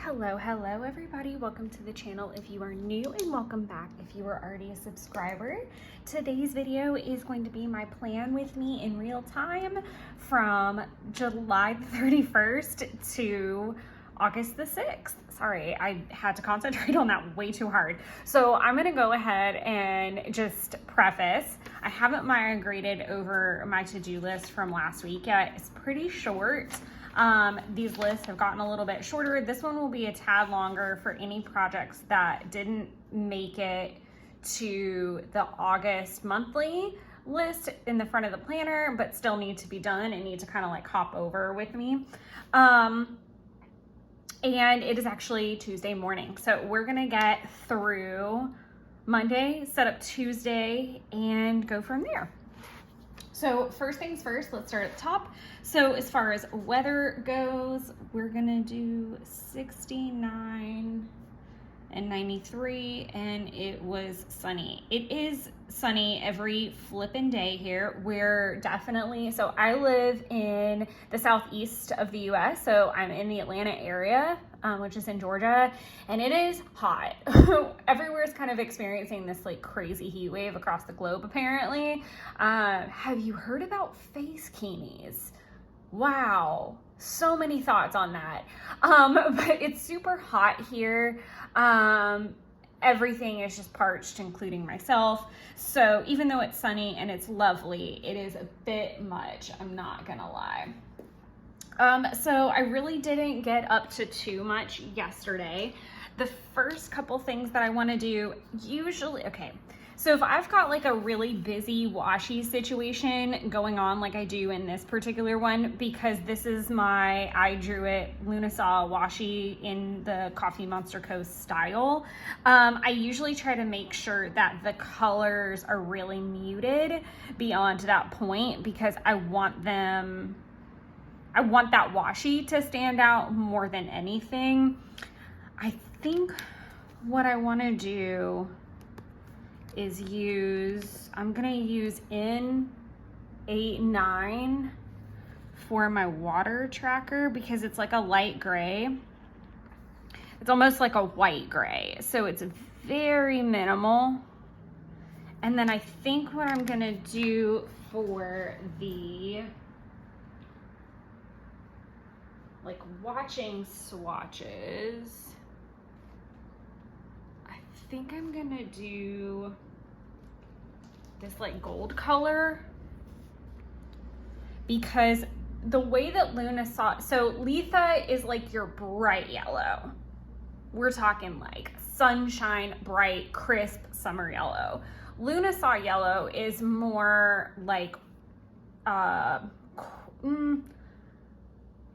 Hello everybody, welcome to the channel if you are new, and welcome back if you are already a subscriber. Today's video is going to be my plan with me in real time from July the 31st to August the 6th. Sorry, I had to concentrate on that way too hard. So I'm gonna go ahead and just preface, I haven't migrated over my to-do list from last week yet. It's pretty short. These lists have gotten a little bit shorter. This one will be a tad longer for any projects that didn't make it to the August monthly list in the front of the planner, but still need to be done and need to kind of like hop over with me. And it is actually Tuesday morning. So we're gonna get through Monday, set up Tuesday, and go from there. So first things first, let's start at the top. So as far as weather goes, we're gonna do 69 and 93, and it was sunny. It is sunny every flippin' day here. We're definitely, so I live in the southeast of the US, so I'm in the Atlanta area, which is in Georgia, and it is hot. Everywhere is kind of experiencing this like crazy heat wave across the globe apparently. Have you heard about face kinis? Wow, so many thoughts on that. But it's super hot here. Everything is just parched, including myself. So even though it's sunny and it's lovely, it is a bit much, I'm not gonna lie. So I really didn't get up to too much yesterday. The first couple things that I wanna do usually, okay. So if I've got like a really busy washi situation going on like I do in this particular one, because this is my I Drew It Lunasaw washi in the Coffee Monster Co. style, I usually try to make sure that the colors are really muted beyond that point, because I want that washi to stand out more than anything. I think what I want to do is I'm gonna use N89 for my water tracker, because it's like a light gray. It's almost like a white gray, so it's very minimal. And then I think what I'm gonna do for the like watching swatches, I think I'm gonna do this like gold color, because the way that Lunasaw, so Letha is like your bright yellow. We're talking like sunshine, bright, crisp summer yellow. Lunasaw yellow is more like,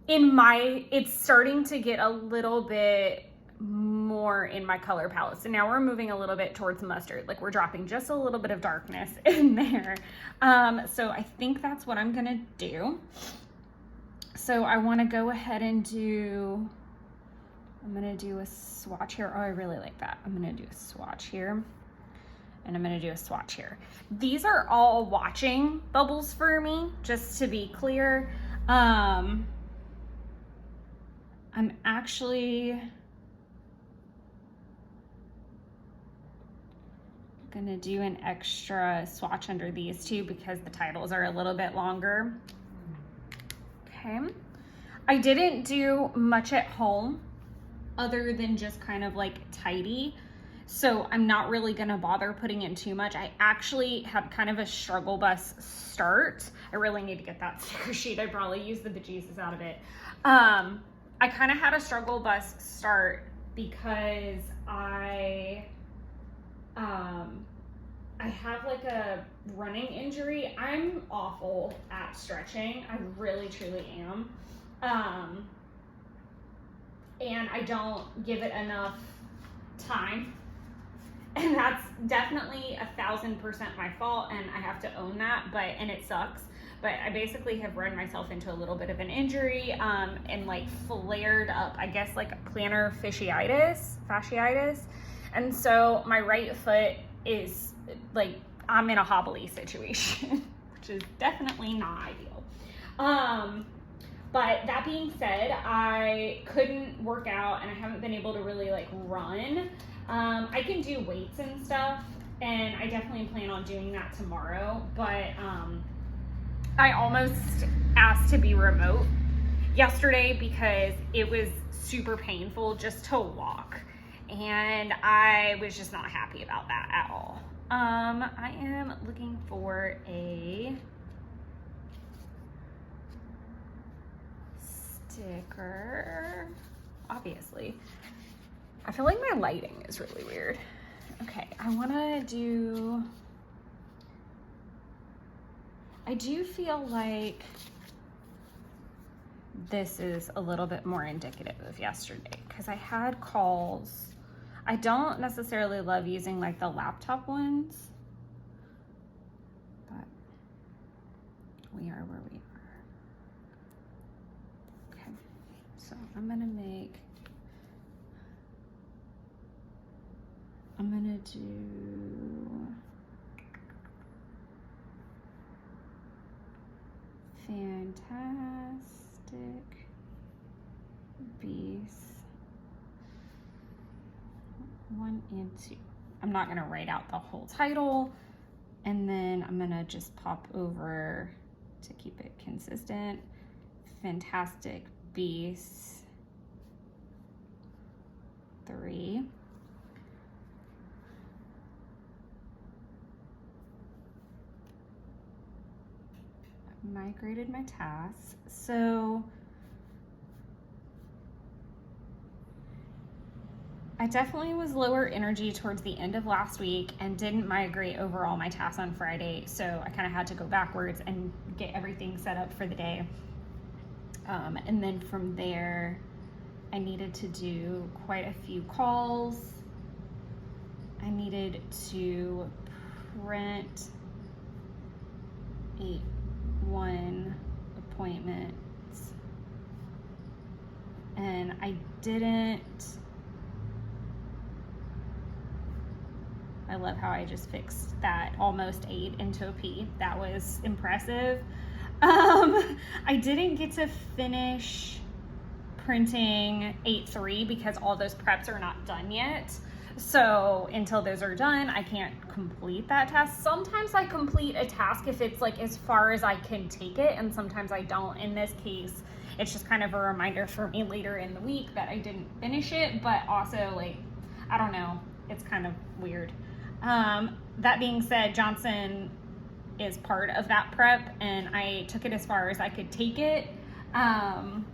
it's starting to get a little bit more in my color palette. So now we're moving a little bit towards mustard, like we're dropping just a little bit of darkness in there. So I think that's what I'm gonna do. So I want to go ahead and I'm gonna do a swatch here. Oh, I really like that. I'm gonna do a swatch here, and I'm gonna do a swatch here. These are all watching bubbles for me, just to be clear. I'm actually gonna do an extra swatch under these two because the titles are a little bit longer. Okay, I didn't do much at home other than just kind of like tidy, so I'm not really gonna bother putting in too much. I actually had kind of a struggle bus start. I really need to get that sticker sheet. I probably used the bejesus out of it. I kind of had a struggle bus start because I have like a running injury. I'm awful at stretching. I really, truly am. And I don't give it enough time. And that's definitely 1000% my fault, and I have to own that, and it sucks. But I basically have run myself into a little bit of an injury, and like flared up, I guess, like plantar fasciitis. And so my right foot is like, I'm in a hobbly situation, which is definitely not ideal. But that being said, I couldn't work out and I haven't been able to really like run. I can do weights and stuff, and I definitely plan on doing that tomorrow, but I almost asked to be remote yesterday because it was super painful just to walk, and I was just not happy about that at all. I am looking for a sticker, obviously. I feel like my lighting is really weird. Okay, I do feel like this is a little bit more indicative of yesterday because I had calls. I don't necessarily love using like the laptop ones, but we are where we are. Okay, so I'm gonna do Fantastic Beasts 1 and 2. I'm not gonna write out the whole title, and then I'm gonna just pop over to keep it consistent. Fantastic Beasts 3. Migrated my tasks. So I definitely was lower energy towards the end of last week and didn't migrate over all my tasks on Friday. So I kind of had to go backwards and get everything set up for the day. And then from there, I needed to do quite a few calls. I needed to print 1 appointments, and I love how I just fixed that almost 8 into a P. That was impressive. I didn't get to finish printing 8-3 because all those preps are not done yet. So until those are done, I can't complete that task. Sometimes I complete a task if it's like as far as I can take it, and sometimes I don't. In this case, it's just kind of a reminder for me later in the week that I didn't finish it, but also like, I don't know, it's kind of weird. That being said, Johnson is part of that prep, and I took it as far as I could take it. And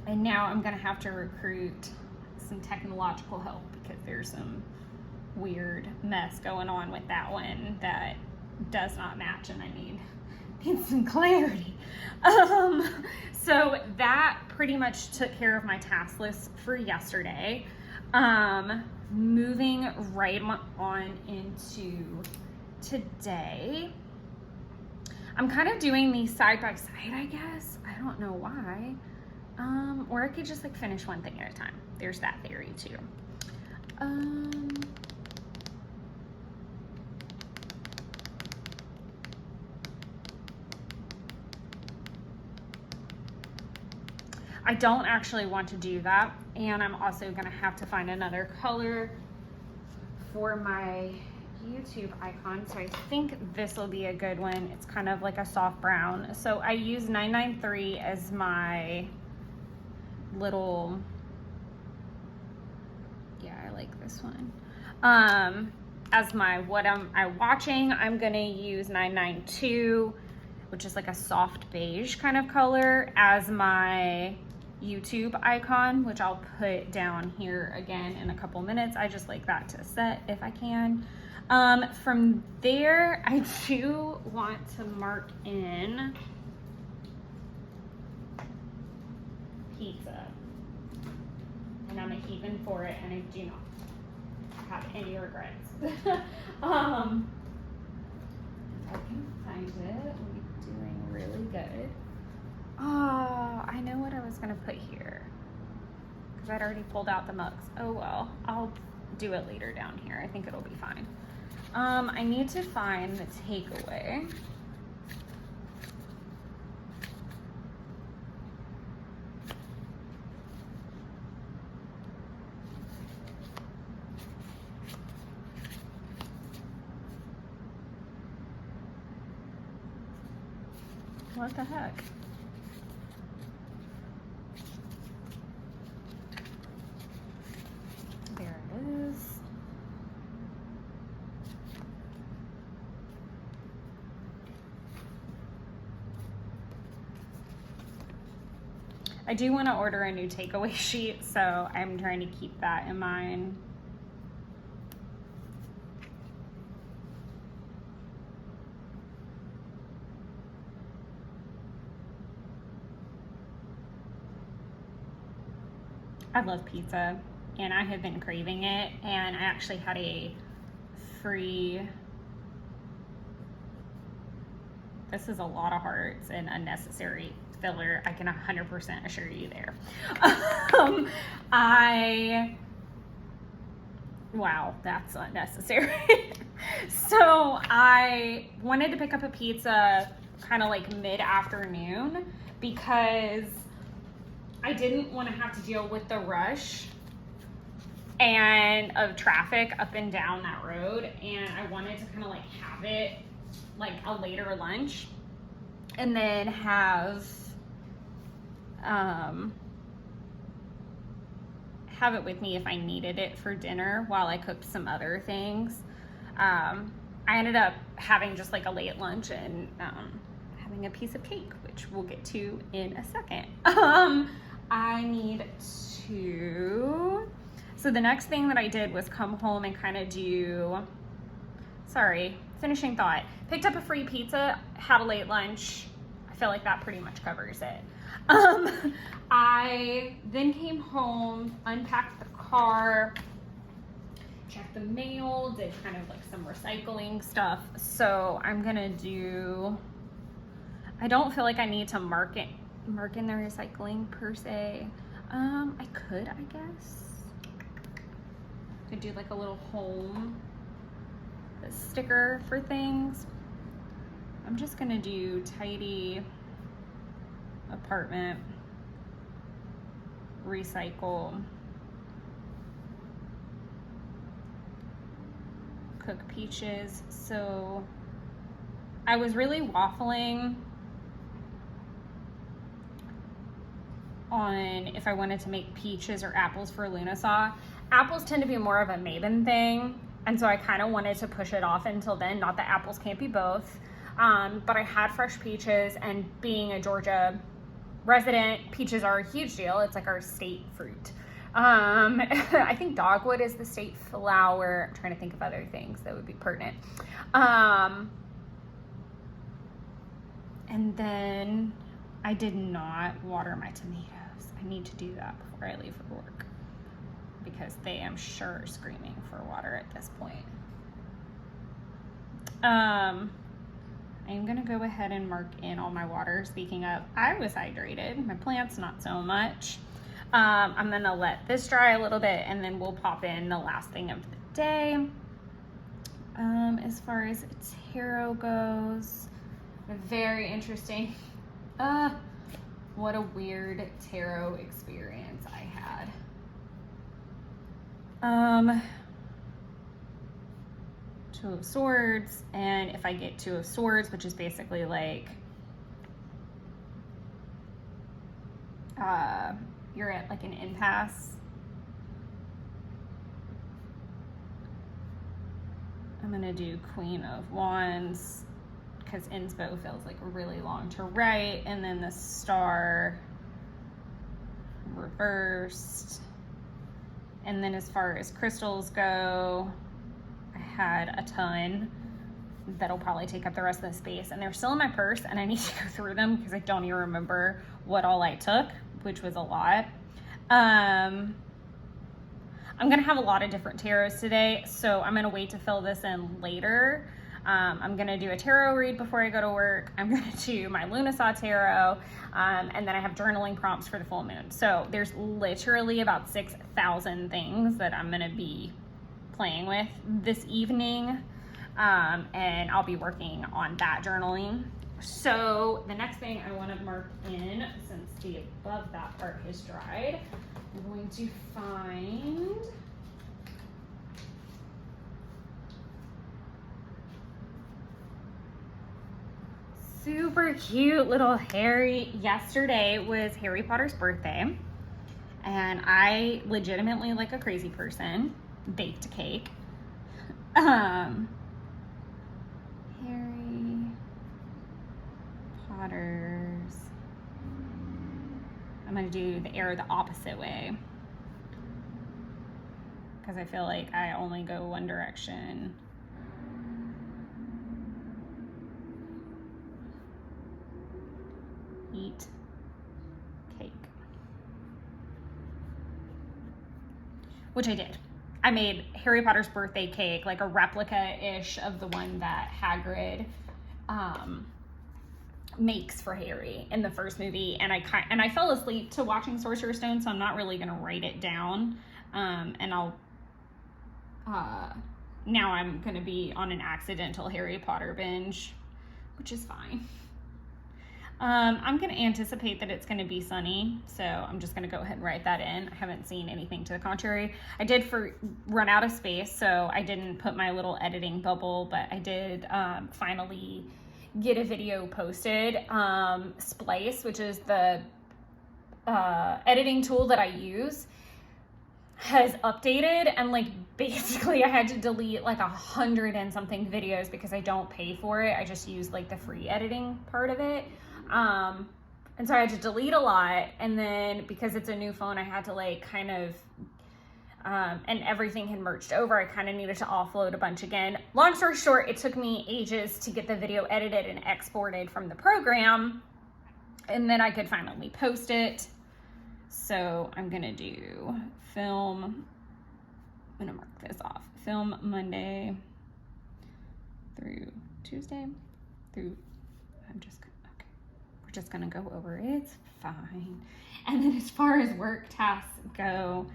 now I'm gonna have to recruit some technological help because there's some weird mess going on with that one that does not match, and I need some clarity. So that pretty much took care of my task list for yesterday. Moving right on into today, I'm kind of doing these side by side, I guess. I don't know why. Or I could just like finish one thing at a time. There's that theory too. I don't actually want to do that, and I'm also gonna have to find another color for my YouTube icon. So I think this will be a good one. It's kind of like a soft brown. So I use 993 as my little, yeah, I like this one. As my what am I watching, I'm gonna use 992, which is like a soft beige kind of color, as my YouTube icon, which I'll put down here again in a couple minutes. I just like that to set if I can. From there, I do want to mark in pizza, and I'm a heathen for it, and I do not have any regrets. If I can find it, we're doing really good. Oh, I know what I was gonna put here because I'd already pulled out the mugs. Oh well, I'll do it later down here. I think it'll be fine. I need to find the takeaway. What the heck? There it is. I do want to order a new takeaway sheet, so I'm trying to keep that in mind. I love pizza, and I have been craving it, and I actually had a free, this is a lot of hearts and unnecessary filler, I can 100% assure you there. Wow, that's unnecessary. So I wanted to pick up a pizza kind of like mid-afternoon because I didn't want to have to deal with the rush and of traffic up and down that road, and I wanted to kind of like have it like a later lunch and then have it with me if I needed it for dinner while I cooked some other things. I ended up having just like a late lunch and having a piece of cake, which we'll get to in a second. I need to, so the next thing that I did was come home and kind of do, finishing thought. Picked up a free pizza, had a late lunch. I feel like that pretty much covers it. I then came home, unpacked the car, checked the mail, did kind of like some recycling stuff. So I'm gonna do, I don't feel like I need to mark in the recycling per se. I could, I guess. Could do like a little home sticker for things. I'm just gonna do tidy apartment, recycle, cook peaches. So I was really waffling on if I wanted to make peaches or apples for Lunasaw. Apples tend to be more of a Mabon thing, and so I kind of wanted to push it off until then. Not that apples can't be both, but I had fresh peaches, and being a Georgia resident, peaches are a huge deal. It's like our state fruit. I think dogwood is the state flower. I'm trying to think of other things that would be pertinent. And then I did not water my tomatoes. I need to do that before I leave for work because they, am sure, screaming for water at this point. I'm gonna go ahead and mark in all my water. Speaking of, I was hydrated. My plants not so much. I'm gonna let this dry a little bit and then we'll pop in the last thing of the day. As far as tarot goes, very interesting. What a weird tarot experience I had. Two of Swords, and if I get Two of Swords, which is basically like you're at like an impasse. I'm gonna do Queen of Wands because inspo feels like really long to write, and then the Star reversed. And then as far as crystals go, I had a ton that'll probably take up the rest of the space, and they're still in my purse, and I need to go through them because I don't even remember what all I took, which was a lot. I'm gonna have a lot of different tarots today, so I'm gonna wait to fill this in later. I'm gonna do a tarot read before I go to work. I'm gonna do my Lunasaw tarot, and then I have journaling prompts for the full moon. So there's literally about 6,000 things that I'm gonna be playing with this evening, and I'll be working on that journaling. So the next thing I want to mark in, since the above that part has dried, I'm going to find super cute little Harry. Yesterday was Harry Potter's birthday, and I legitimately, like a crazy person, baked a cake. Harry Potter's. I'm gonna do the arrow the opposite way because I feel like I only go one direction. Eat cake. Which I did. I made Harry Potter's birthday cake, like a replica-ish of the one that Hagrid makes for Harry in the first movie, and I fell asleep to watching Sorcerer's Stone, so I'm not really gonna write it down. And I'll now I'm gonna be on an accidental Harry Potter binge, which is fine. I'm going to anticipate that it's going to be sunny, so I'm just going to go ahead and write that in. I haven't seen anything to the contrary. I did run out of space, so I didn't put my little editing bubble, but I did finally get a video posted. Splice, which is the editing tool that I use, has updated, and like basically I had to delete like 100 and something videos because I don't pay for it. I just use like the free editing part of it. And so I had to delete a lot, and then because it's a new phone, I had to like kind of, and everything had merged over, I kind of needed to offload a bunch again. Long story short, it took me ages to get the video edited and exported from the program, and then I could finally post it. So I'm gonna do film, I'm gonna mark this off, film Monday through Tuesday through, we're just gonna go over it. It's fine. And then as far as work tasks go,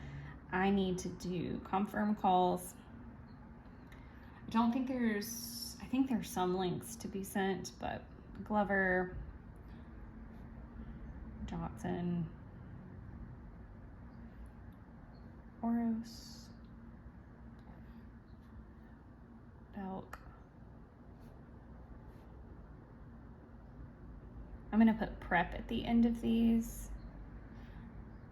I need to do confirm calls. I think there's some links to be sent, but Glover, Johnson, Oros, Belk. I'm gonna put prep at the end of these,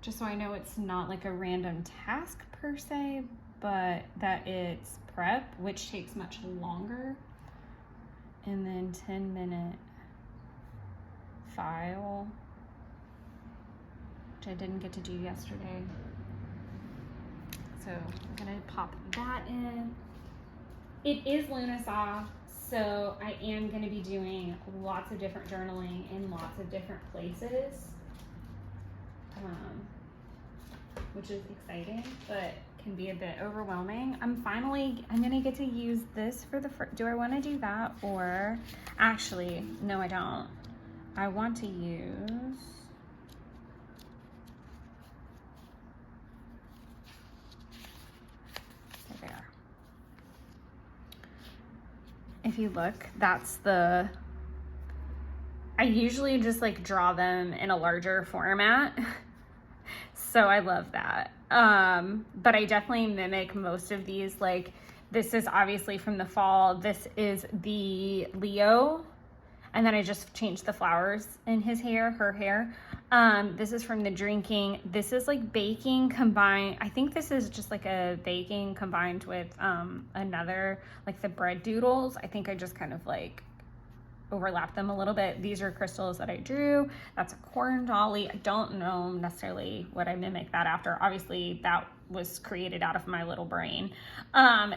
just so I know it's not like a random task per se, but that it's prep, which takes much longer. And then 10-minute file, which I didn't get to do yesterday. So I'm gonna pop that in. It is Lunasaw, so I am gonna be doing lots of different journaling in lots of different places, which is exciting, but can be a bit overwhelming. I'm gonna get to use this for the do I wanna do that, or actually, no I don't. I want to use, there. If you look, that's I usually just like draw them in a larger format. So I love that. But I definitely mimic most of these. Like this is obviously from the fall. This is the Leo. And then I just changed the flowers in his hair, her hair. This is from the drinking. This is like baking combined. I think this is just like a baking combined with another, like the bread doodles. I think I just kind of like overlap them a little bit. These are crystals that I drew. That's a corn dolly. I don't know necessarily what I mimic that after. Obviously that was created out of my little brain.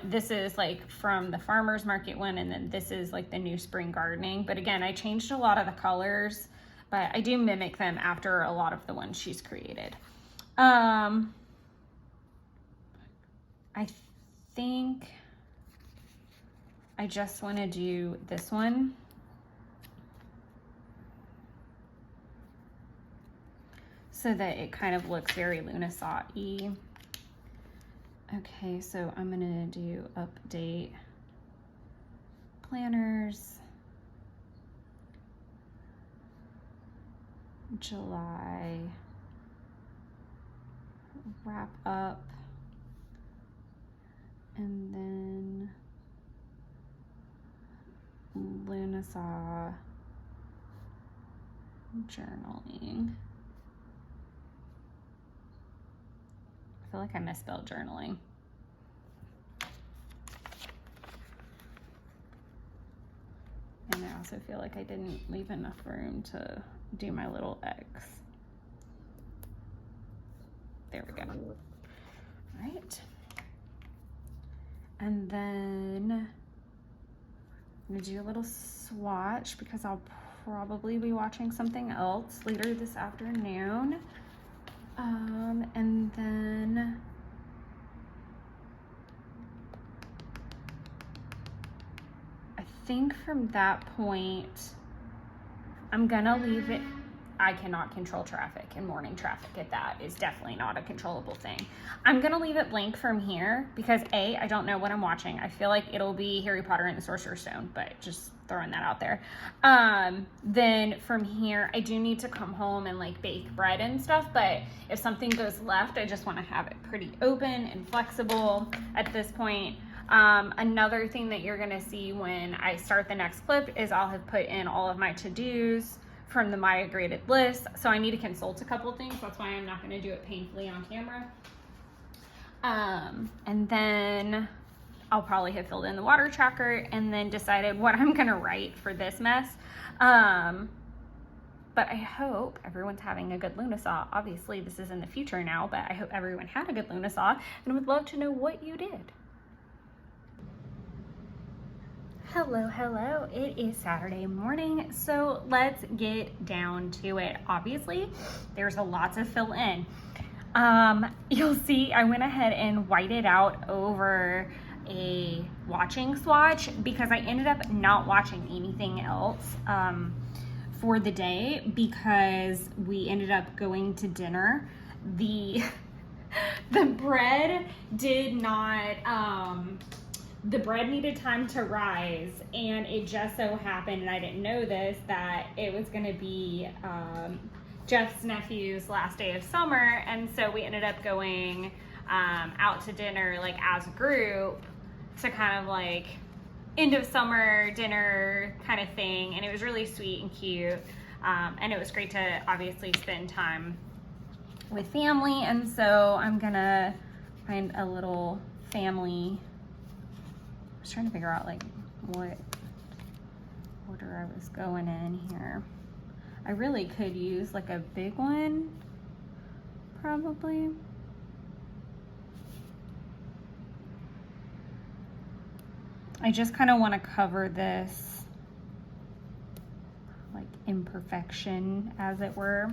This is like from the farmer's market one, and then this is like the new spring gardening. But again, I changed a lot of the colors, but I do mimic them after a lot of the ones she's created. I think I just want to do this one. So that it kind of looks very Lunasaw-y. Okay, so I'm gonna do update planners, July, wrap up, and then Lunasaw journaling. I feel like I misspelled journaling. And I also feel like I didn't leave enough room to do my little X. There we go. All right. And then I'm gonna do a little swatch because I'll probably be watching something else later this afternoon. And then I think from that point, I'm gonna leave it. I cannot control traffic, and morning traffic at that is definitely not a controllable thing. I'm gonna leave it blank from here because A, I don't know what I'm watching. I feel like it'll be Harry Potter and the Sorcerer's Stone, but just throwing that out there. Then from here, I do need to come home and like bake bread and stuff, but if something goes left, I just wanna have it pretty open and flexible at this point. Another thing that you're gonna see when I start the next clip is I'll have put in all of my to-dos from the migrated list. So I need to consult a couple things. That's why I'm not going to do it painfully on camera. And then I'll probably have filled in the water tracker and then decided what I'm going to write for this mess. But I hope everyone's having a good Lunasaw. Obviously this is in the future now, but I hope everyone had a good Lunasaw and would love to know what you did. Hello, hello. It is Saturday morning, so let's get down to it. Obviously, there's a lot to fill in. You'll see I went ahead and whited out over a watching swatch because I ended up not watching anything else for the day because we ended up going to dinner. The bread did not... the bread needed time to rise, and it just so happened, and I didn't know this, that it was going to be Jeff's nephew's last day of summer, and so we ended up going out to dinner like as a group to kind of like end of summer dinner kind of thing, and it was really sweet and cute, and it was great to obviously spend time with family. And so I'm gonna find a little family. I was trying to figure out like what order I was going in here. I really could use like a big one, probably. I just kind of want to cover this like imperfection, as it were.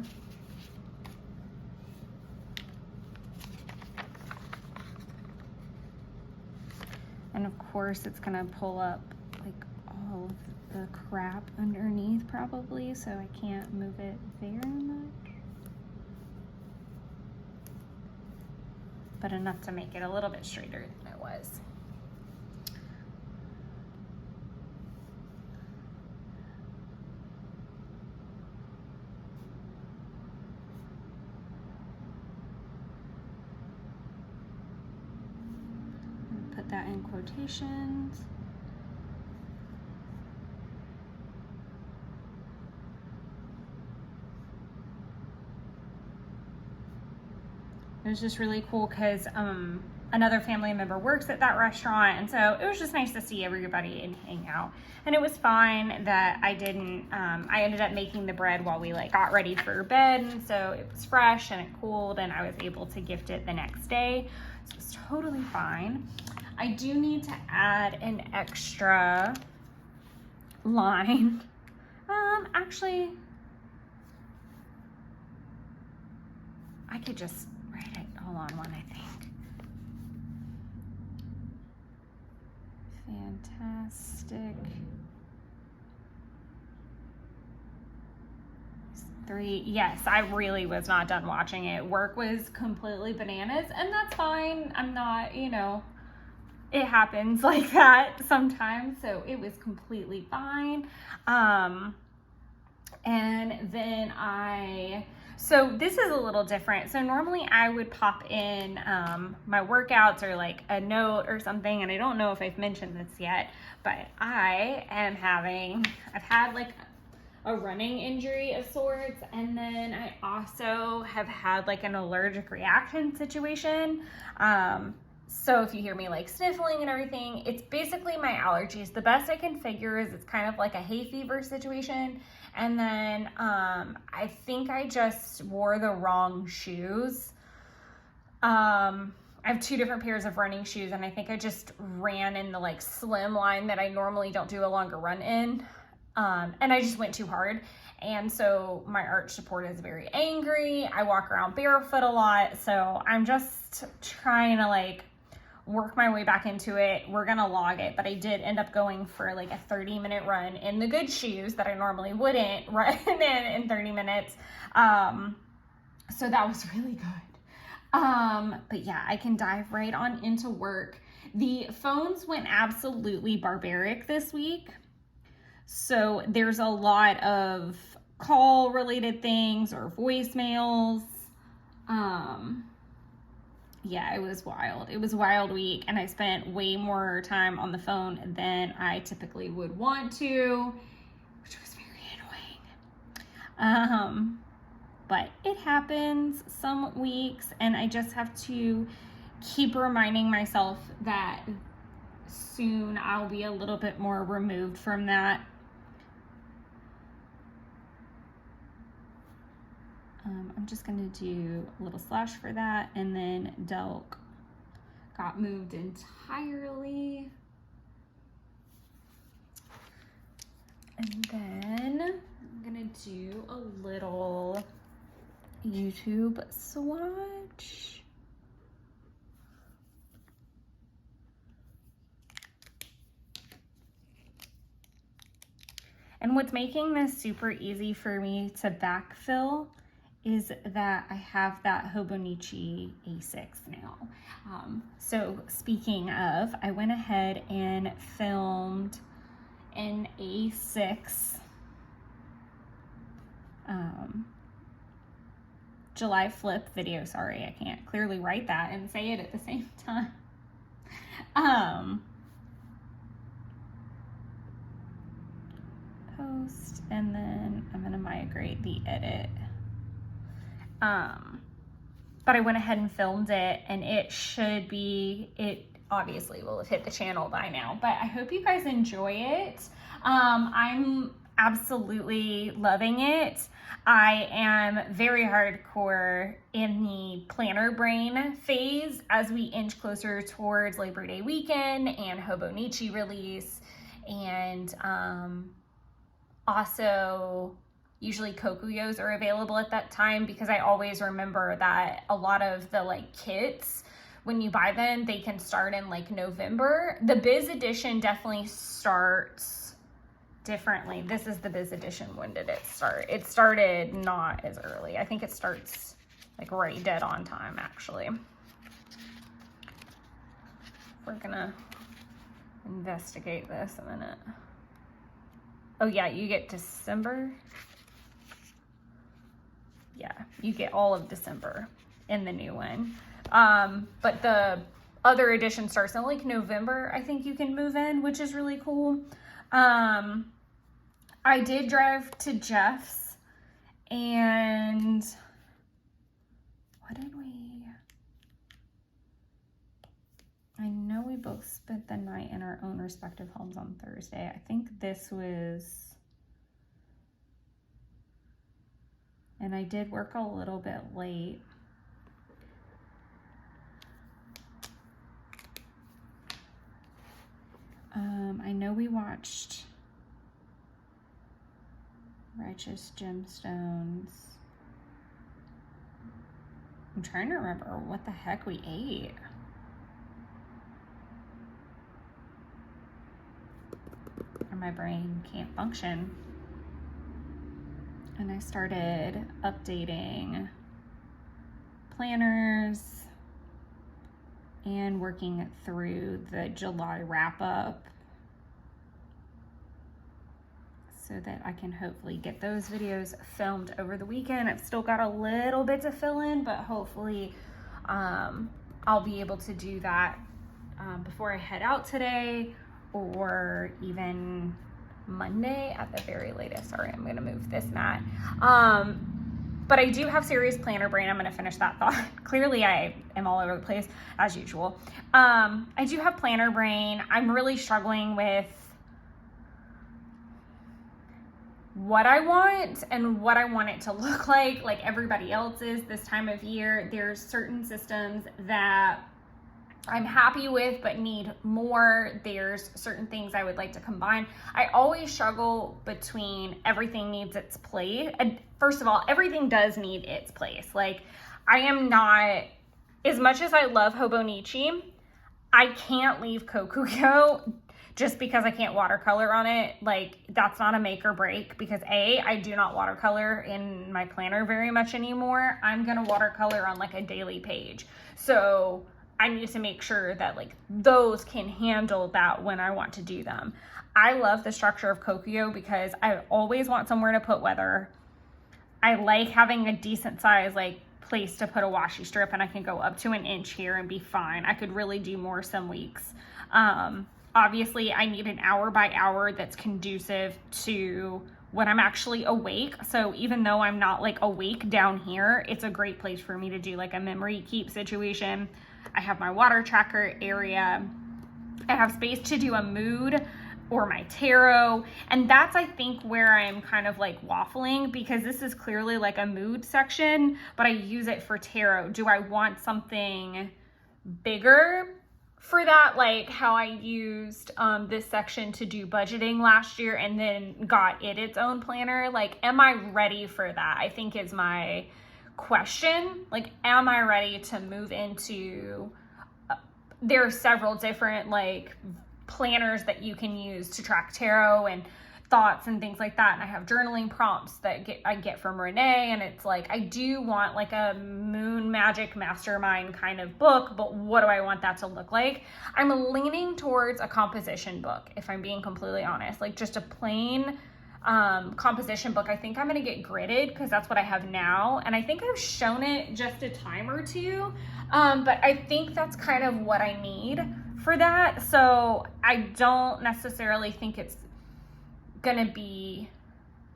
And of course it's gonna pull up like all of the crap underneath probably, so I can't move it very much. But enough to make it a little bit straighter than it was. Put that in quotations. It was just really cool because another family member works at that restaurant, and so it was just nice to see everybody and hang out. And it was fine that I didn't, I ended up making the bread while we like got ready for bed, and so it was fresh and it cooled, and I was able to gift it the next day. So it was totally fine. I do need to add an extra line. Actually, I could just write it all on one, I think. Fantastic. 3. Yes, I really was not done watching it. Work was completely bananas, and that's fine. I'm not, you know, it happens like that sometimes, so it was completely fine. And then so this is a little different. So normally I would pop in my workouts or like a note or something, and I don't know if I've mentioned this yet, but I've had like a running injury of sorts. And then I also have had like an allergic reaction situation. So if you hear me like sniffling and everything, it's basically my allergies. The best I can figure is it's kind of like a hay fever situation. And then I think I just wore the wrong shoes. I have 2 different pairs of running shoes, and I think I just ran in the like slim line that I normally don't do a longer run in. And I just went too hard. And so my arch support is very angry. I walk around barefoot a lot. So I'm just trying to like work my way back into it. We're gonna log it, but I did end up going for like a 30-minute run in the good shoes that I normally wouldn't run in 30 minutes. So that was really good. But yeah, I can dive right on into work. The phones went absolutely barbaric this week. So there's a lot of call related things or voicemails. Yeah, it was wild. It was a wild week, and I spent way more time on the phone than I typically would want to, which was very annoying. But it happens some weeks, and I just have to keep reminding myself that soon I'll be a little bit more removed from that. I'm just going to do a little slash for that, and then Delk got moved entirely. And then I'm going to do a little YouTube swatch. And what's making this super easy for me to backfill is that I have that Hobonichi A6 now. So speaking of, I went ahead and filmed an A6 July flip video. Sorry, I can't clearly write that and say it at the same time. Post, and then I'm gonna migrate the edit. But I went ahead and filmed it, and it obviously will have hit the channel by now, but I hope you guys enjoy it. I'm absolutely loving it. I am very hardcore in the planner brain phase as we inch closer towards Labor Day weekend and Hobonichi release, and also usually Kokuyos are available at that time, because I always remember that a lot of the like kits, when you buy them, they can start in like November. The Biz Edition definitely starts differently. This is the Biz Edition. When did it start? It started not as early. I think it starts like right dead on time, actually. We're gonna investigate this a minute. Oh yeah, you get December. Yeah, you get all of December in the new one. But the other edition starts in like November. I think you can move in, which is really cool. I did drive to Jeff's, and what did we? I know we both spent the night in our own respective homes on Thursday. I think this was, and I did work a little bit late. I know we watched Righteous Gemstones. I'm trying to remember what the heck we ate. And my brain can't function. And I started updating planners and working through the July wrap-up so that I can hopefully get those videos filmed over the weekend. I've still got a little bit to fill in, but hopefully I'll be able to do that before I head out today, or even Monday at the very latest. Sorry, I'm gonna move this mat. But I do have serious planner brain. I'm gonna finish that thought. Clearly I am all over the place as usual. I do have planner brain. I'm really struggling with what I want and what I want it to look like everybody else is this time of year. There's certain systems that I'm happy with but need more. There's certain things I would like to combine. I always struggle between everything needs its place. And first of all, everything does need its place. Like, I am not, as much as I love Hobonichi, I can't leave Kokuyo just because I can't watercolor on it. Like, that's not a make or break, because A, I do not watercolor in my planner very much anymore. I'm gonna watercolor on like a daily page. So I need to make sure that like those can handle that when I want to do them. I love the structure of Kokuyo because I always want somewhere to put weather. I like having a decent size like place to put a washi strip, and I can go up to an inch here and be fine. I could really do more some weeks. Obviously I need an hour by hour that's conducive to when I'm actually awake. So even though I'm not like awake down here, it's a great place for me to do like a memory keep situation. I have my water tracker area. I have space to do a mood or my tarot. And that's, I think, where I'm kind of like waffling, because this is clearly like a mood section, but I use it for tarot. Do I want something bigger for that? Like how I used this section to do budgeting last year and then got it its own planner. Like, am I ready for that? I think is my question. Like, am I ready to move into, there are several different like planners that you can use to track tarot and thoughts and things like that. And I have journaling prompts that I get from Renee, and it's like, I do want like a moon magic mastermind kind of book, but what do I want that to look like? I'm leaning towards a composition book, if I'm being completely honest, like just a plain composition book. I think I'm gonna get gridded because that's what I have now, and I think I've shown it just a time or two, but I think that's kind of what I need for that. So I don't necessarily think it's gonna be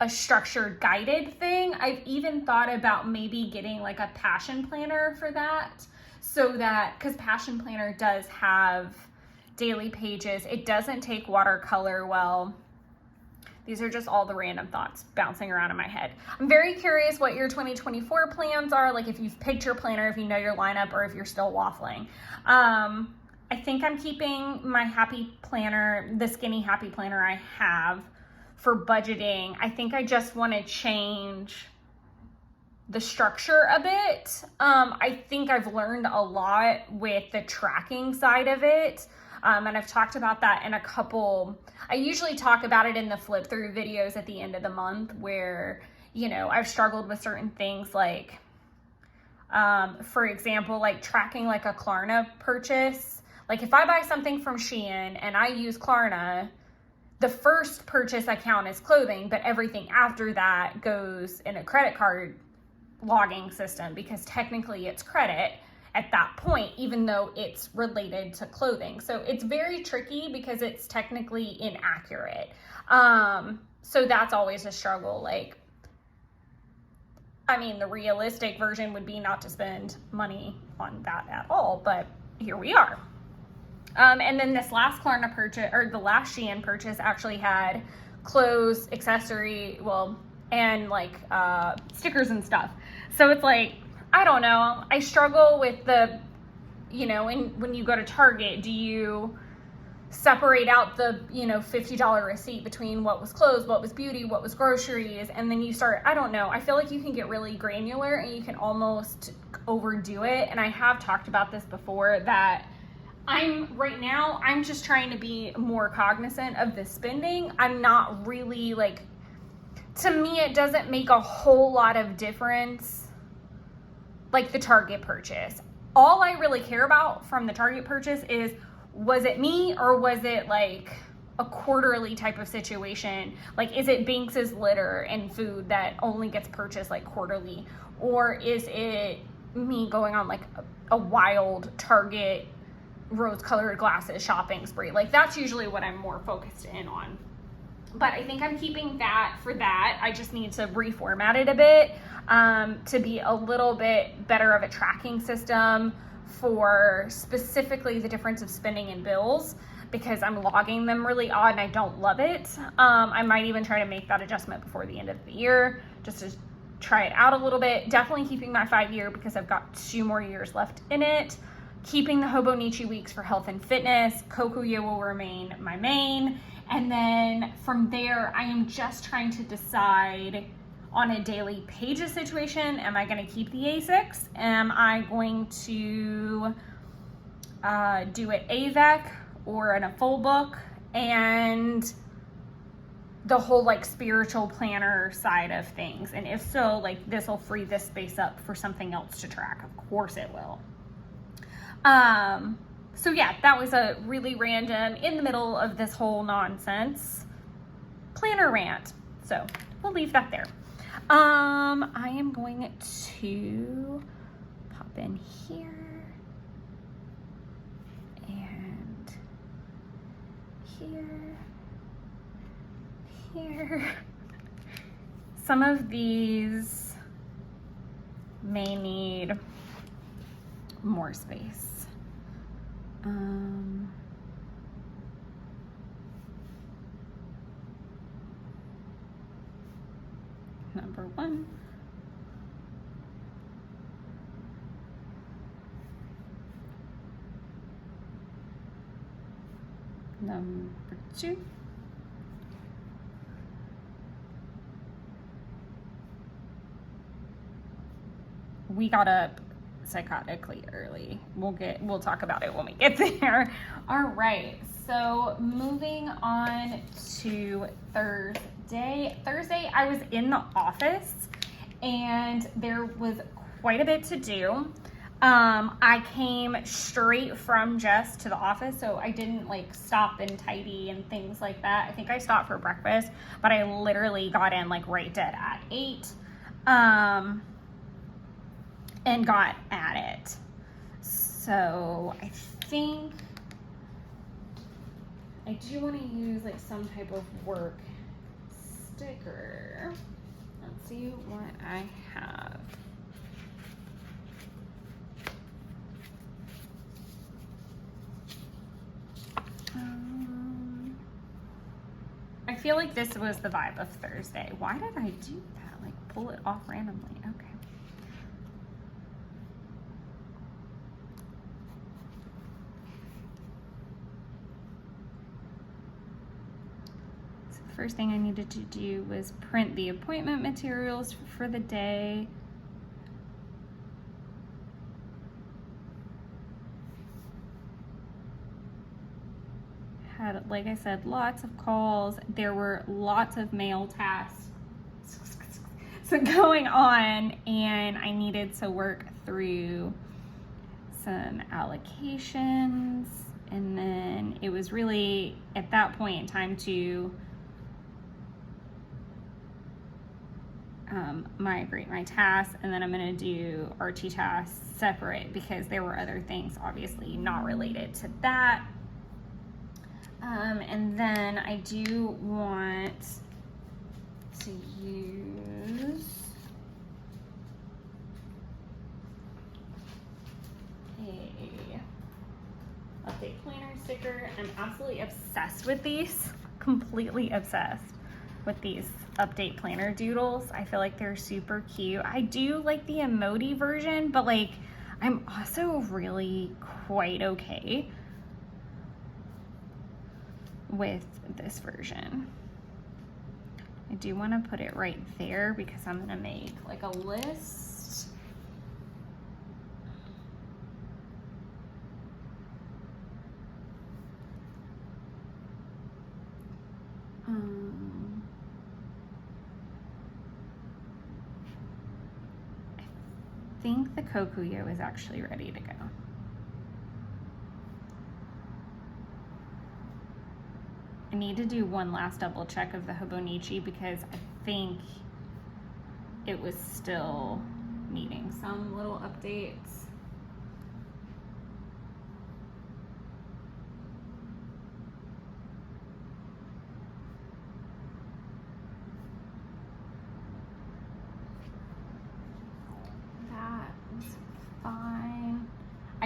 a structured guided thing. I've even thought about maybe getting like a passion planner for that, so that, because passion planner does have daily pages, it doesn't take watercolor well. These are just all the random thoughts bouncing around in my head. I'm very curious what your 2024 plans are, like if you've picked your planner, if you know your lineup, or if you're still waffling. I think I'm keeping my happy planner, the skinny happy planner I have for budgeting. I think I just want to change the structure a bit. I think I've learned a lot with the tracking side of it. And I've talked about that in a couple, I usually talk about it in the flip through videos at the end of the month, where, you know, I've struggled with certain things like, for example, like tracking like a Klarna purchase. Like if I buy something from Shein and I use Klarna, the first purchase I count as clothing, but everything after that goes in a credit card logging system, because technically it's credit at that point, even though it's related to clothing. So it's very tricky because it's technically inaccurate. So that's always a struggle. Like, I mean, the realistic version would be not to spend money on that at all, but here we are. And then this last Klarna purchase, or the last Shein purchase, actually had clothes, accessory, well, and like stickers and stuff. So it's like, I don't know. I struggle with the, you know, when you go to Target, do you separate out the, you know, $50 receipt between what was clothes, what was beauty, what was groceries, and then you start, I don't know. I feel like you can get really granular and you can almost overdo it. And I have talked about this before, that right now, I'm just trying to be more cognizant of the spending. I'm not really like, to me, it doesn't make a whole lot of difference, like the Target purchase. All I really care about from the Target purchase is, was it me, or was it like a quarterly type of situation? Like, is it Binks's litter and food that only gets purchased like quarterly? Or is it me going on like a wild Target rose-colored glasses shopping spree? Like, that's usually what I'm more focused in on. But I think I'm keeping that for that. I just need to reformat it a bit to be a little bit better of a tracking system for specifically the difference of spending and bills, because I'm logging them really odd and I don't love it. I might even try to make that adjustment before the end of the year just to try it out a little bit. Definitely keeping my 5-year because I've got 2 more years left in it. Keeping the Hobonichi weeks for health and fitness. Kokuyo will remain my main. And then from there, I am just trying to decide on a daily pages situation. Am I going to keep the A6? Am I going to do it AVEC or in a full book? And the whole like spiritual planner side of things. And if so, like this will free this space up for something else to track. Of course it will. So yeah, that was a really random, in the middle of this whole nonsense planner rant. So we'll leave that there. I am going to pop in here and here. Some of these may need more space. Number 1. Number 2. We got up psychotically early. We'll talk about it when we get there. All right, so moving on to Thursday. I was in the office and there was quite a bit to do. I came straight from Jess to the office, so I didn't like stop and tidy and things like that. I think I stopped for breakfast, but I literally got in like right dead at 8. And got at it. So I think I do want to use like some type of work sticker. Let's see what I have. I feel like this was the vibe of Thursday. Why did I do that? Like pull it off randomly. Okay. First thing I needed to do was print the appointment materials for the day. Had, like I said, lots of calls. There were lots of mail tasks going on, and I needed to work through some allocations. And then it was really at that point in time to migrate my tasks, and then I'm going to do RT tasks separate because there were other things obviously not related to that. And then I do want to use a update planner sticker. I'm absolutely obsessed with these, completely obsessed with these update planner doodles. I feel like they're super cute. I do like the emoji version, but like I'm also really quite okay with this version. I do want to put it right there because I'm going to make like a list. I think the Kokuyo is actually ready to go. I need to do one last double check of the Hobonichi because I think it was still needing some little updates.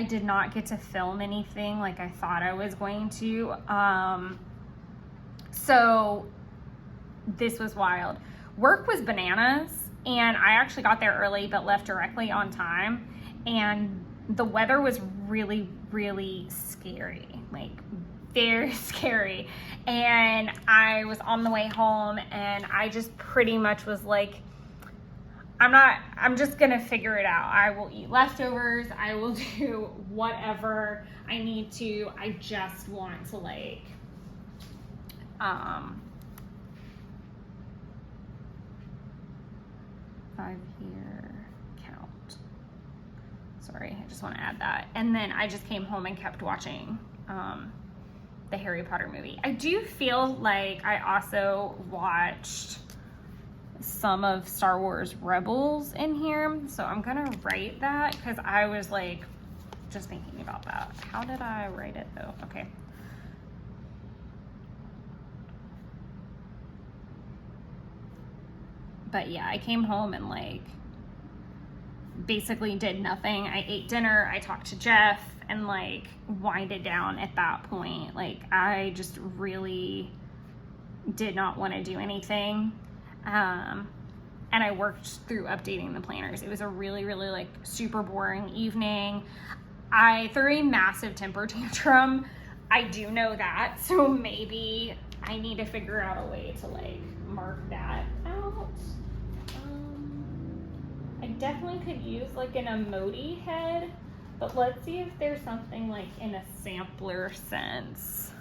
I did not get to film anything like I thought I was going to. So this was wild. Work was bananas, and I actually got there early but left directly on time, and the weather was really, really scary, like very scary. And I was on the way home, and I just pretty much was like, I'm just gonna figure it out. I will eat leftovers, I will do whatever I need to. I just want to like 5 here, count. Sorry, I just want to add that. And then I just came home and kept watching the Harry Potter movie. I do feel like I also watched some of Star Wars Rebels in here, so I'm gonna write that because I was like just thinking about that. How did I write it though? Okay. But yeah, I came home and like basically did nothing. I ate dinner, I talked to Jeff, and like winded down at that point. Like I just really did not want to do anything. And I worked through updating the planners. It was a really, really like super boring evening. I threw a massive temper tantrum. I do know that. So maybe I need to figure out a way to like mark that out. I definitely could use like an emoji head, but let's see if there's something like in a sampler sense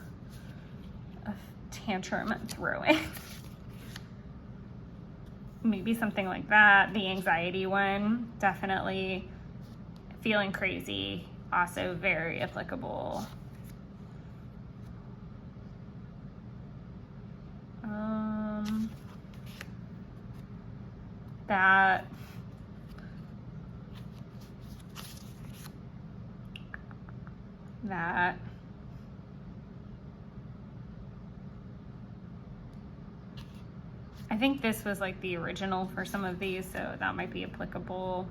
of tantrum throwing. Maybe something like that. The anxiety one, definitely. Feeling crazy, also very applicable. That. I think this was like the original for some of these, so that might be applicable.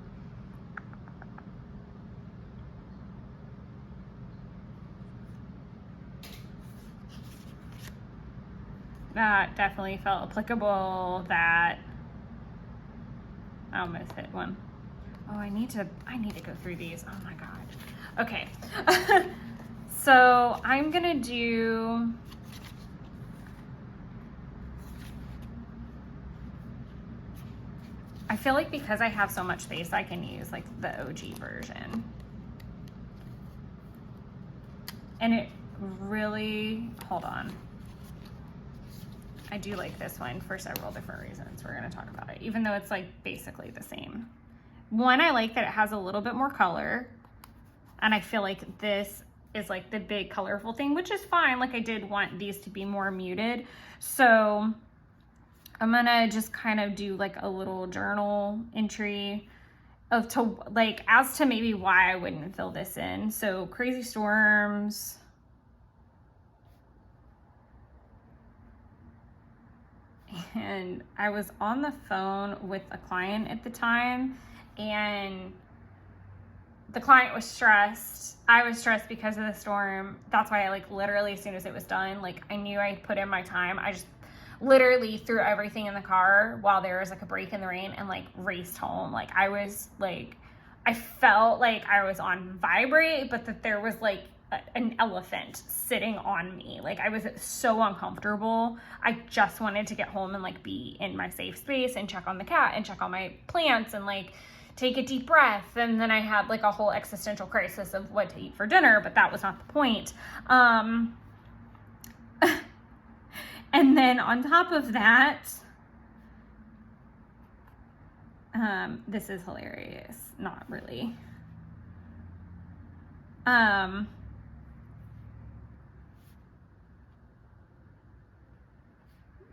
That definitely felt applicable. That I almost hit one. Oh, I need to go through these. Oh my god. Okay. So I'm gonna do I feel like because I have so much space, I can use like the OG version. And it really, hold on. I do like this one for several different reasons. We're gonna talk about it, even though it's like basically the same. One, I like that it has a little bit more color. And I feel like this is like the big colorful thing, which is fine. Like I did want these to be more muted. So I'm gonna just kind of do like a little journal entry of as to maybe why I wouldn't fill this in. So crazy storms. And I was on the phone with a client at the time, and the client was stressed. I was stressed because of the storm. That's why I like literally as soon as it was done, like I knew I put in my time. I just literally threw everything in the car while there was like a break in the rain and like raced home. Like I was like, I felt like I was on vibrate, but that there was like an elephant sitting on me. Like I was so uncomfortable. I just wanted to get home and like be in my safe space and check on the cat and check on my plants and like take a deep breath. And then I had like a whole existential crisis of what to eat for dinner, but that was not the point. And then on top of that, this is hilarious. Not really.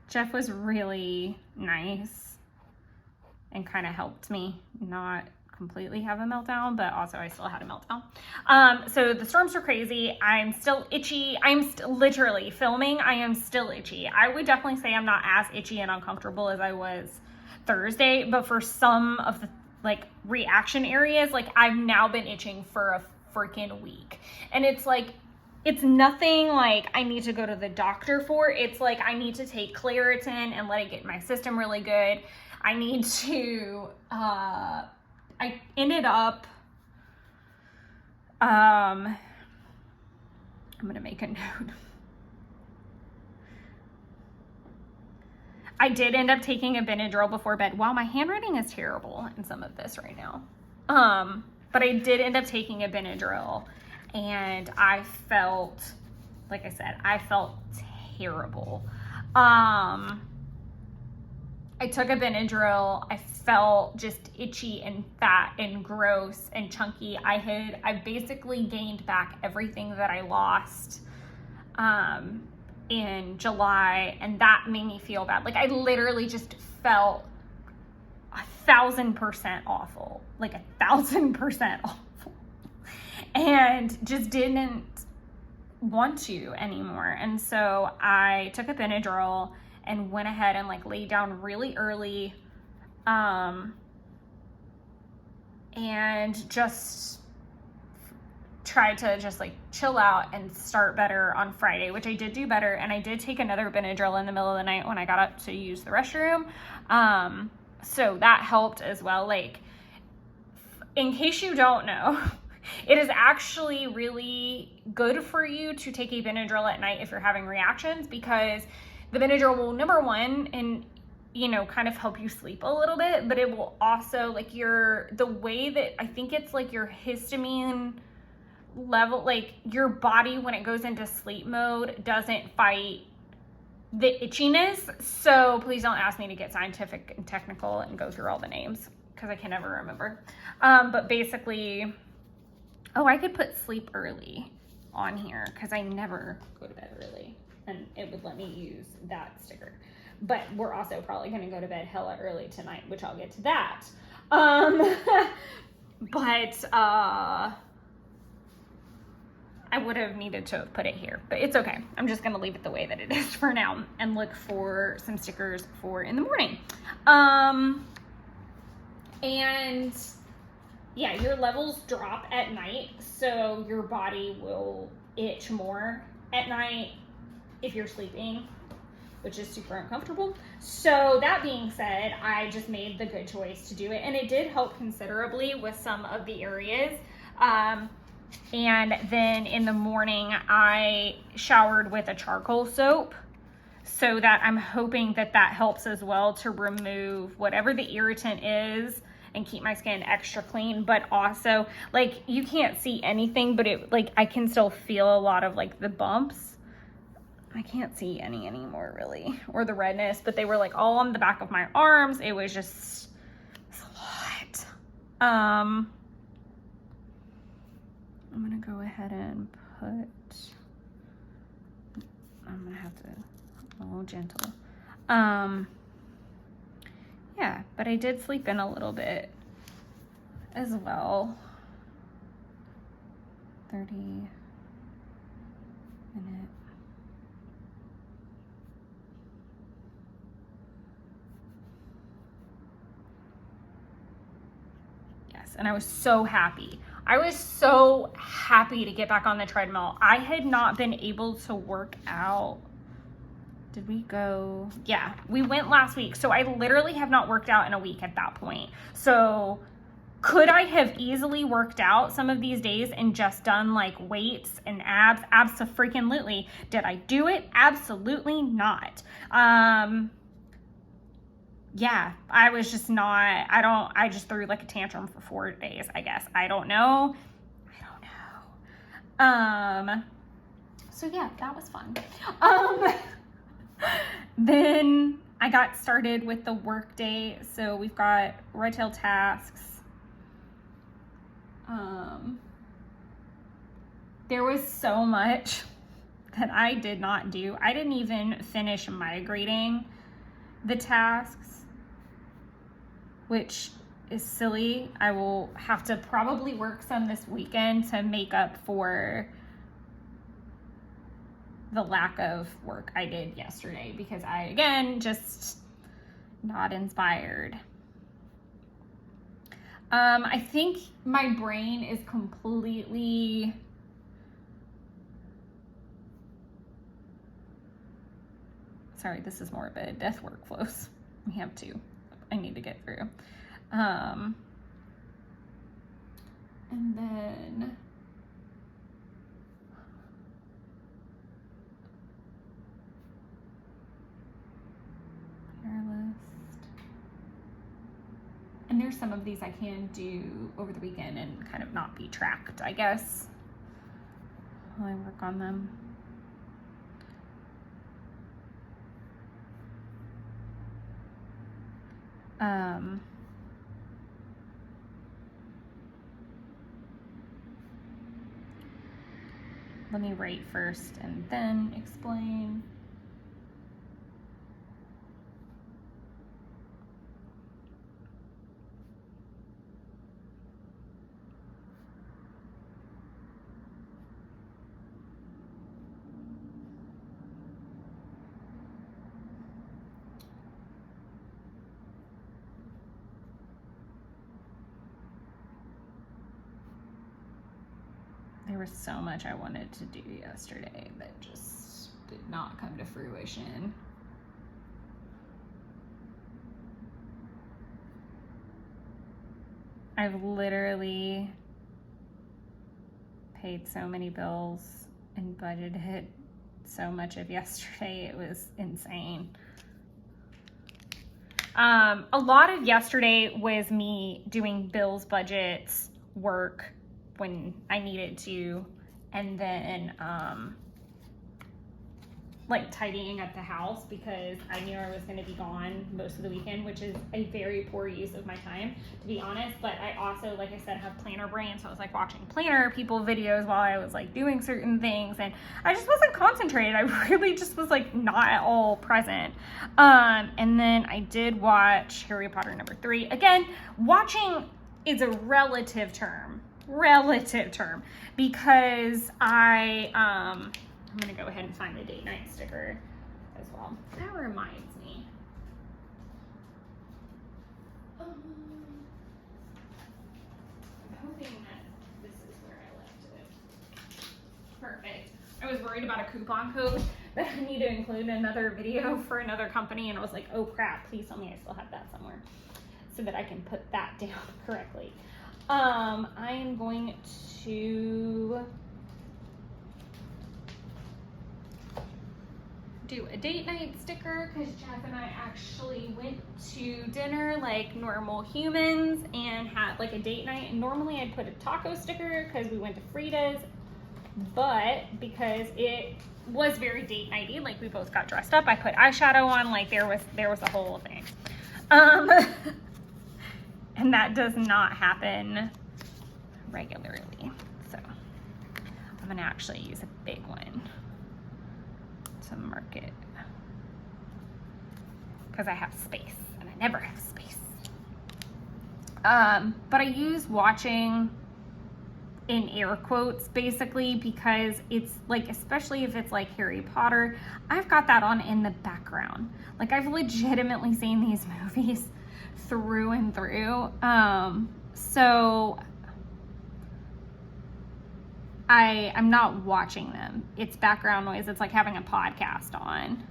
Jeff was really nice and kind of helped me not completely have a meltdown, but also I still had a meltdown. So the storms were crazy. I'm still itchy. I'm literally filming. I am still itchy. I would definitely say I'm not as itchy and uncomfortable as I was Thursday, but for some of the like reaction areas, like I've now been itching for freaking week. And it's like, it's nothing like I need to go to the doctor for. It's like I need to take Claritin and let it get in my system really good. I need to, I ended up, I'm going to make a note. I did end up taking a Benadryl before bed. Wow, my handwriting is terrible in some of this right now. But I did end up taking a Benadryl, and I felt, like I said, I felt terrible. I took a Benadryl. I felt just itchy and fat and gross and chunky. I basically gained back everything that I lost in July, and that made me feel bad. Like I literally just felt 1,000% awful, like 1,000% awful, and just didn't want to anymore. And so I took a Benadryl and went ahead and like laid down really early, and just tried to just like chill out and start better on Friday, which I did do better. And I did take another Benadryl in the middle of the night when I got up to use the restroom. So that helped as well. Like, in case you don't know, it is actually really good for you to take a Benadryl at night if you're having reactions, because the Benadryl will, number one, and kind of help you sleep a little bit, but it will also like the way that I think it's like your histamine level, like your body when it goes into sleep mode doesn't fight the itchiness. So please don't ask me to get scientific and technical and go through all the names because I can never remember. But basically, I could put sleep early on here because I never go to bed early, and it would let me use that sticker. But we're also probably going to go to bed hella early tonight, which I'll get to that. But I would have needed to have put it here, but it's okay. I'm just going to leave it the way that it is for now and look for some stickers for in the morning. And yeah, your levels drop at night, so your body will itch more at night if you're sleeping, which is super uncomfortable. So that being said, I just made the good choice to do it, and it did help considerably with some of the areas. And then in the morning, I showered with a charcoal soap, so that I'm hoping that that helps as well to remove whatever the irritant is and keep my skin extra clean. But also, like, you can't see anything, but it, like, I can still feel a lot of like the bumps. I can't see any anymore really, or the redness, but they were like all on the back of my arms. It was just, it's a lot. I'm gonna go ahead and I'm gonna have to, a little gentle. Yeah, but I did sleep in a little bit as well. 30 minute. Yes, and I was so happy. I was so happy to get back on the treadmill. I had not been able to work out. Did we go? Yeah, we went last week. So I literally have not worked out in a week at that point. So could I have easily worked out some of these days and just done like weights and abs? Abso-freaking-lutely. Did I do it? Absolutely not. Yeah, I was just not, I just threw like a tantrum for 4 days, I guess. I don't know. So yeah, that was fun. Then I got started with the work day. So we've got retail tasks. There was so much that I did not do. I didn't even finish migrating the tasks, which is silly. I will have to probably work some this weekend to make up for the lack of work I did yesterday, because I, again, just not inspired. I think my brain is completely... Sorry, this is more of a death workflows. We have two I need to get through. And then and there's some of these I can do over the weekend and kind of not be tracked, I guess, while I work on them. Let me write first and then explain. There was so much I wanted to do yesterday that just did not come to fruition. I've literally paid so many bills and budgeted so much of yesterday. It was insane. A lot of yesterday was me doing bills, budgets, work when I needed to, and then like tidying up the house because I knew I was going to be gone most of the weekend, which is a very poor use of my time, to be honest. But I also, like I said, have planner brain, so I was like watching planner people videos while I was like doing certain things, and I just wasn't concentrated. I really just was like not at all present. And then I did watch Harry Potter #3. Again, watching is a relative term because I'm gonna go ahead and find the date night sticker as well. That reminds me. I'm hoping that this is where I left it. Perfect. I was worried about a coupon code that I need to include in another video for another company, and I was like, oh crap, please tell me I still have that somewhere so that I can put that down correctly. I am going to do a date night sticker because Jeff and I actually went to dinner like normal humans and had like a date night. And normally I'd put a taco sticker because we went to Frida's, but because it was very date nighty, like we both got dressed up, I put eyeshadow on, like there was a whole thing. And that does not happen regularly. So I'm gonna actually use a big one to mark it because I have space and I never have space. But I use watching in air quotes basically because it's like, especially if it's like Harry Potter, I've got that on in the background. Like I've legitimately seen these movies through and through. So I'm not watching them. It's background noise. It's like having a podcast on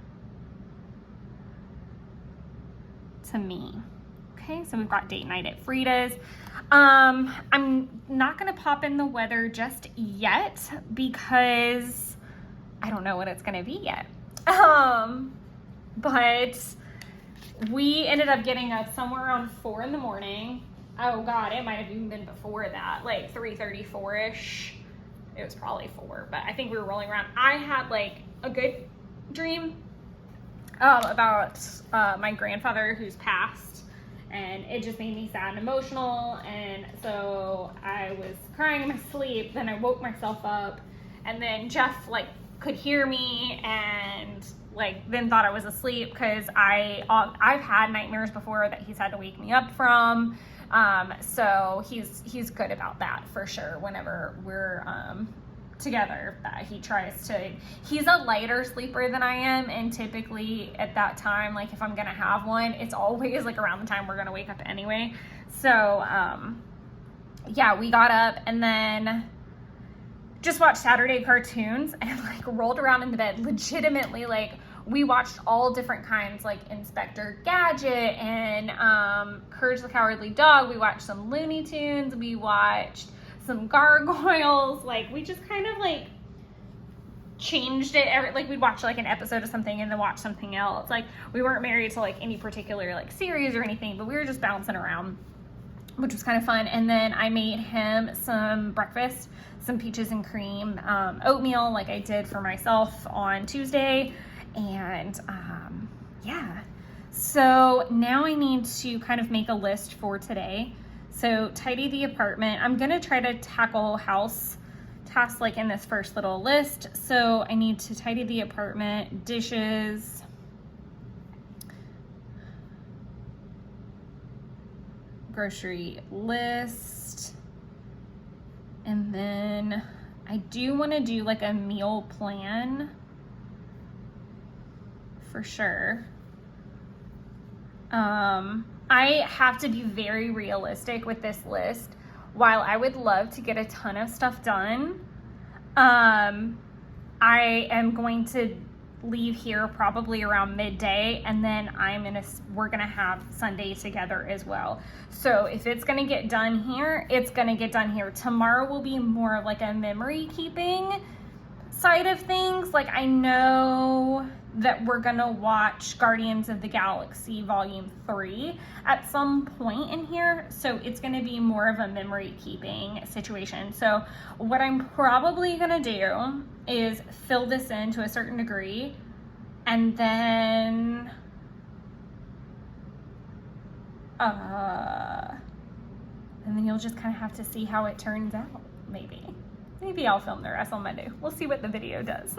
to me. Okay, so we've got date night at Frida's. I'm not gonna pop in the weather just yet because I don't know what it's gonna be yet. But we ended up getting up somewhere around 4 in the morning. Oh God, it might have even been before that, like 3:34-ish. It was probably 4, but I think we were rolling around. I had like a good dream about my grandfather who's passed, and it just made me sad and emotional, and so I was crying in my sleep. Then I woke myself up, and then Jeff like could hear me and like then thought I was asleep because I've had nightmares before that he's had to wake me up from. So he's good about that for sure whenever we're together that he tries to. He's a lighter sleeper than I am, and typically at that time, like if I'm gonna have one, it's always like around the time we're gonna wake up anyway. So yeah, we got up and then just watched Saturday cartoons and like rolled around in the bed. Legitimately, like we watched all different kinds, like Inspector Gadget and Courage the Cowardly Dog. We watched some Looney Tunes. We watched some gargoyles. Like we just kind of like changed it like we'd watch like an episode of something and then watch something else. Like we weren't married to like any particular like series or anything, but we were just bouncing around, which was kind of fun. And then I made him some breakfast, some peaches and cream oatmeal like I did for myself on Tuesday. And yeah, so now I need to kind of make a list for today. So tidy the apartment. I'm gonna try to tackle house tasks like in this first little list. So I need to tidy the apartment, dishes, grocery list, and then I do want to do like a meal plan for sure. I have to be very realistic with this list. While I would love to get a ton of stuff done, I am going to leave here probably around midday, and then we're gonna have Sunday together as well. So if it's gonna get done here, it's gonna get done here. Tomorrow will be more of like a memory keeping side of things. Like I know that we're gonna watch Guardians of the Galaxy Volume 3 at some point in here, so it's gonna be more of a memory keeping situation. So what I'm probably gonna do is fill this in to a certain degree, and then you'll just kind of have to see how it turns out. Maybe I'll film the rest on Monday. We'll see what the video does.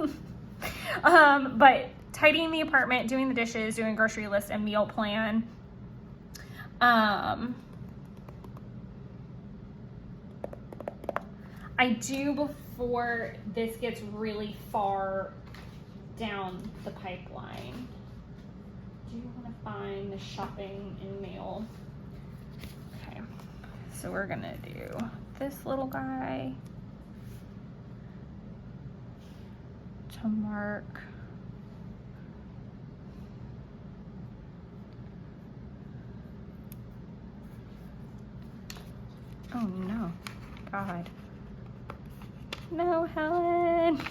But tidying the apartment, doing the dishes, doing grocery list and meal plan. I do, before this gets really far down the pipeline, do you want to find the shopping and mail? Okay, so we're gonna do this little guy to mark. Oh no, God. No, Helen.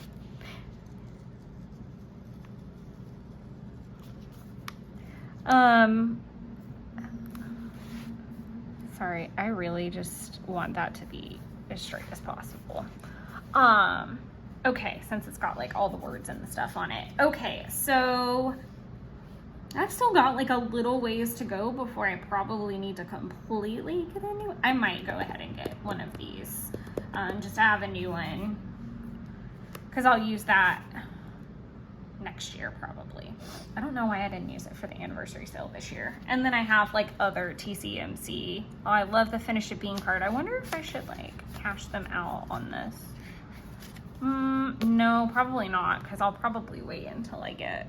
Sorry, I really just want that to be as straight as possible. Okay, since it's got like all the words and the stuff on it. Okay, so I've still got like a little ways to go before I probably need to completely get a new. I might go ahead and get one of these, just to have a new one, because I'll use that next year probably. I don't know why I didn't use it for the anniversary sale this year. And then I have like other TCMC. Oh, I love the Finish It Bean card. I wonder if I should like cash them out on this. No, probably not, because I'll probably wait until I get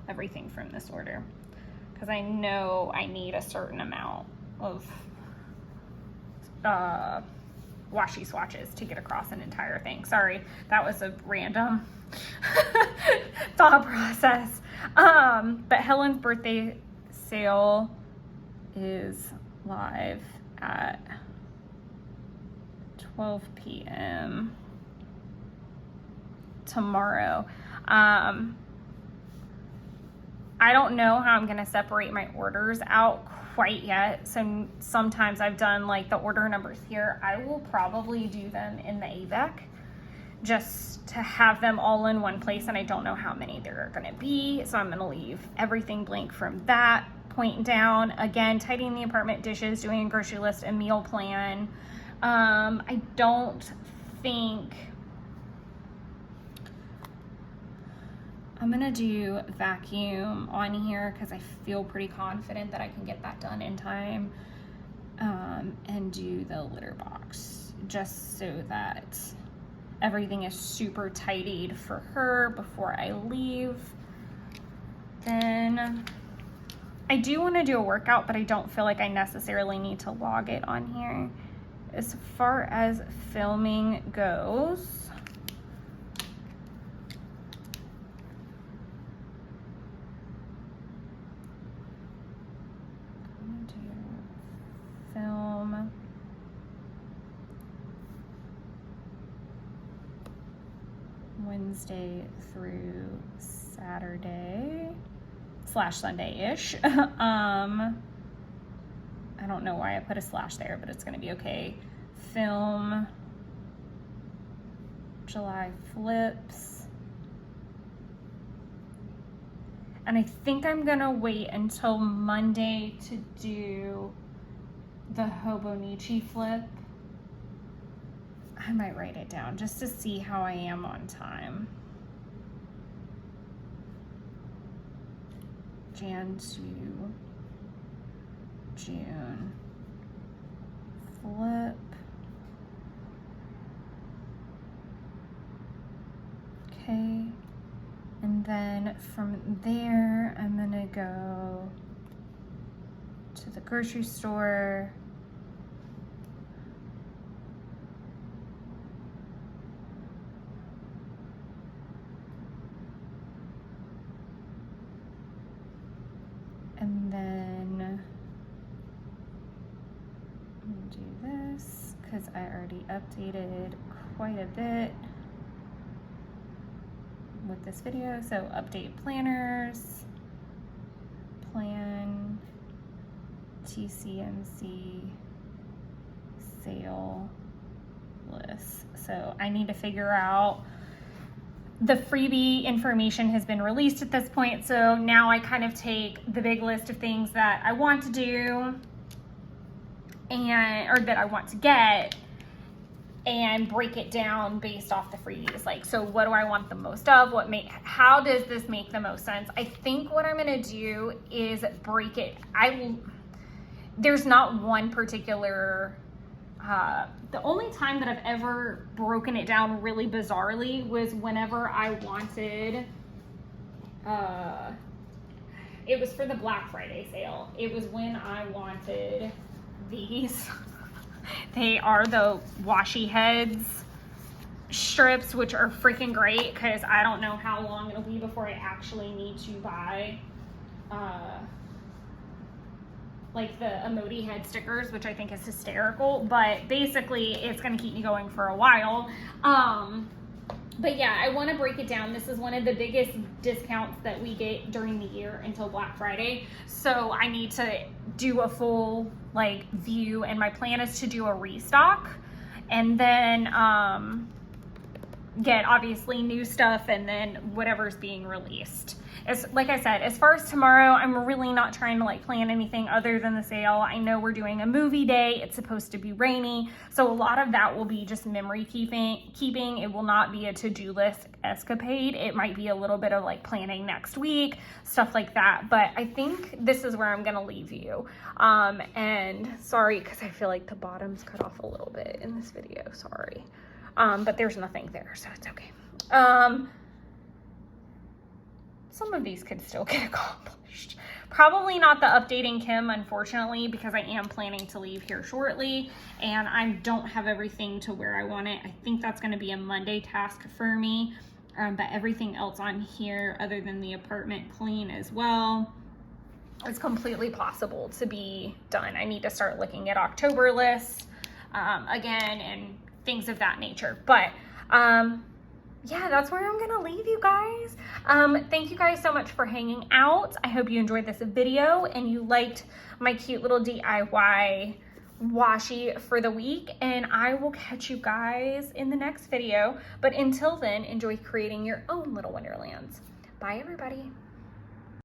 everything from this order, because I know I need a certain amount of washi swatches to get across an entire thing. Sorry, that was a random thought process. But Helen's birthday sale is live at 12 p.m. tomorrow. I don't know how I'm gonna separate my orders out quite yet. So sometimes I've done like the order numbers here. I will probably do them in the AVEC just to have them all in one place, and I don't know how many there are gonna be. So I'm gonna leave everything blank from that point down. Again, tidying the apartment, dishes, doing a grocery list and meal plan. I don't think I'm gonna do vacuum on here because I feel pretty confident that I can get that done in time, and do the litter box just so that everything is super tidied for her before I leave. Then I do want to do a workout, but I don't feel like I necessarily need to log it on here. As far as filming goes, I'm gonna do film Wednesday through Saturday / Sunday-ish. I don't know why I put a slash there, but it's gonna be okay. Film July flips. And I think I'm gonna wait until Monday to do the Hobonichi flip. I might write it down just to see how I am on time. Jan to June flip. Okay, and then from there I'm gonna go to the grocery store, and then I'm gonna do this because I already updated quite a bit with this video. So update planners, plan TCMC sale list. So I need to figure out, the freebie information has been released at this point, so now I kind of take the big list of things that I want to do or that I want to get, and break it down based off the freebies. Like, so what do I want the most of? How does this make the most sense? I think what I'm gonna do is break it. There's not one particular, the only time that I've ever broken it down really bizarrely was whenever I wanted, it was for the Black Friday sale. It was when I wanted these. They are the washi heads strips, which are freaking great because I don't know how long it'll be before I actually need to buy like the emoji head stickers, which I think is hysterical, but basically it's gonna keep me going for a while. But yeah, I want to break it down. This is one of the biggest discounts that we get during the year until Black Friday. So I need to do a full like view, and my plan is to do a restock and then get obviously new stuff and then whatever's being released. Like I said, as far as tomorrow, I'm really not trying to like plan anything other than the sale. I know we're doing a movie day. It's supposed to be rainy. So a lot of that will be just memory keeping. It will not be a to-do list escapade. It might be a little bit of like planning next week, stuff like that. But I think this is where I'm going to leave you. And sorry, because I feel like the bottom's cut off a little bit in this video. Sorry. But there's nothing there, so it's okay. Some of these could still get accomplished. Probably not the updating Kim, unfortunately, because I am planning to leave here shortly and I don't have everything to where I want it. I think that's going to be a Monday task for me. But everything else on here, other than the apartment clean as well, is completely possible to be done. I need to start looking at October lists again and things of that nature. But yeah, that's where I'm gonna leave you guys. Thank you guys so much for hanging out. I hope you enjoyed this video and you liked my cute little DIY washi for the week, and I will catch you guys in the next video. But until then, enjoy creating your own little wonderlands. Bye everybody.